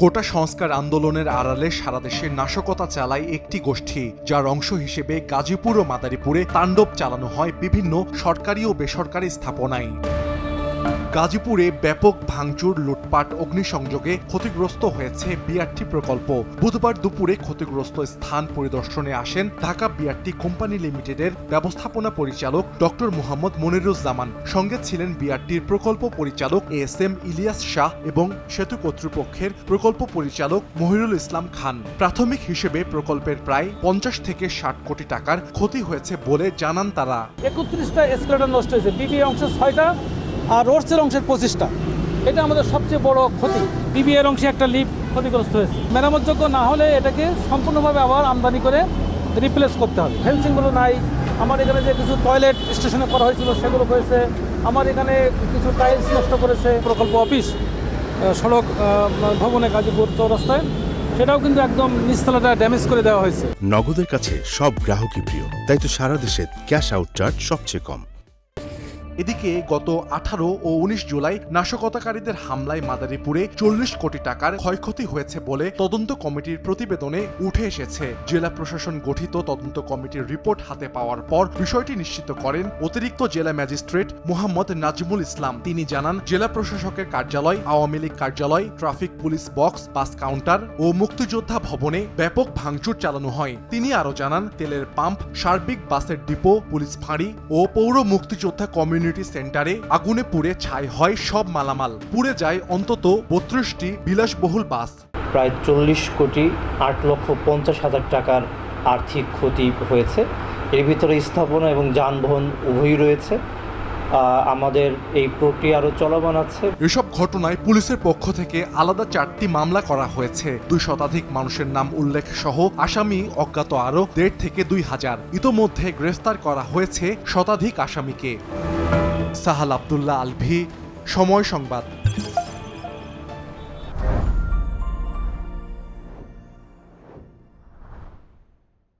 কোটা সংস্কার আন্দোলনের আড়ালে সারা দেশে নাশকতা চালায় একটি গোষ্ঠী, যার অংশ হিসেবে গাজীপুর ও মাদারীপুরে তাণ্ডব চালানো হয় বিভিন্ন সরকারি ও বেসরকারি স্থাপনায়। গাজীপুরে ব্যাপক ভাঙচুর, লুটপাট, অগ্নিসংযোগে ক্ষতিগ্রস্ত হয়েছে বিআরটি প্রকল্প। বুধবার দুপুরে ক্ষতিগ্রস্ত স্থান পরিদর্শনে আসেন ঢাকা বিআরটি কোম্পানি লিমিটেডের ব্যবস্থাপনা পরিচালক ডক্টর মোহাম্মদ মনিরুজ্জামান। সঙ্গে ছিলেন বিআরটির প্রকল্প পরিচালক এস.এম. ইলিয়াস শাহ এবং সেতু কর্তৃপক্ষের প্রকল্প পরিচালক মহিরুল ইসলাম খান। প্রাথমিক হিসেবে প্রকল্পের প্রায় 50 থেকে 60 কোটি টাকার ক্ষতি হয়েছে বলে জানান তারা। 31টা এসকেলেটর নষ্ট হয়েছে, বিবিএ অংশ 6টা আর রোডসের অংশের 25টা। এটা আমাদের সবচেয়ে বড় ক্ষতি। বিবিএর অংশে একটা লিফট ক্ষতিগ্রস্ত হয়েছে। মেরামতযোগ্য না হলে এটাকে সম্পূর্ণভাবে আবার আমদানি করে রিপ্লেস করতে হবে। ফেন্সিংগুলো নাই। আমার এখানে যে কিছু টয়লেট স্টেশনে করা হয়েছিল সেগুলো হয়েছে। আমার এখানে কিছু টাইলস নষ্ট করেছে। প্রকল্প অফিস সড়ক ভবনে গাজীপুর চৌরাস্তায়, সেটাও কিন্তু একদম নিচতলাটা ড্যামেজ করে দেওয়া হয়েছে। নগদের কাছে সব গ্রাহকই প্রিয়, তাই তো সারা দেশে ক্যাশ আউট চার্জ সবচেয়ে কম। এদিকে গত 18 ও 19 জুলাই নাশকতাকারীদের হামলায় মাদারীপুরে 40 কোটি টাকার ক্ষয়ক্ষতি হয়েছে বলে তদন্ত কমিটির প্রতিবেদনে উঠে এসেছে। জেলা প্রশাসন গঠিত তদন্ত কমিটির রিপোর্ট হাতে পাওয়ার পর বিষয়টি নিশ্চিত করেন অতিরিক্ত জেলা ম্যাজিস্ট্রেট মোহাম্মদ নাজমুল ইসলাম। তিনি জানান, জেলা প্রশাসকের কার্যালয়, আওয়ামী লীগ কার্যালয়, traffic police box, bus counter ও মুক্তিযোদ্ধা ভবনে ব্যাপক ভাঙচুর চালানো হয়। তিনি আরও জানান, তেলের পাম্প, সার্বিক বাসের ডিপো, পুলিশ ফাঁড়ি ও পৌর মুক্তিযোদ্ধা কমিউনিটি সেন্টারে আগুনে পুড়ে ছাই হয় সব মালামাল। পুড়ে যায় অন্তত 32টি বিলাসবহুল বাস। প্রায় 40 কোটি 8,50,000 টাকার আর্থিক ক্ষতি হয়েছে। এর ভিতরে স্থাপনা এবং যানবাহন উভয়ই রয়েছে। আমাদের এই প্রক্রিয়া আরও চলমান আছে। এসব ঘটনায় পুলিশের পক্ষ থেকে আলাদা 4টি মামলা করা হয়েছে। 2 শতাধিক মানুষের নাম উল্লেখ সহ আসামি অজ্ঞাত আরও 1,500 থেকে 2,000। ইতোমধ্যে গ্রেফতার করা হয়েছে শতাধিক আসামিকে। সাহাল আব্দুল্লাহ আলভি, সময় সংবাদ।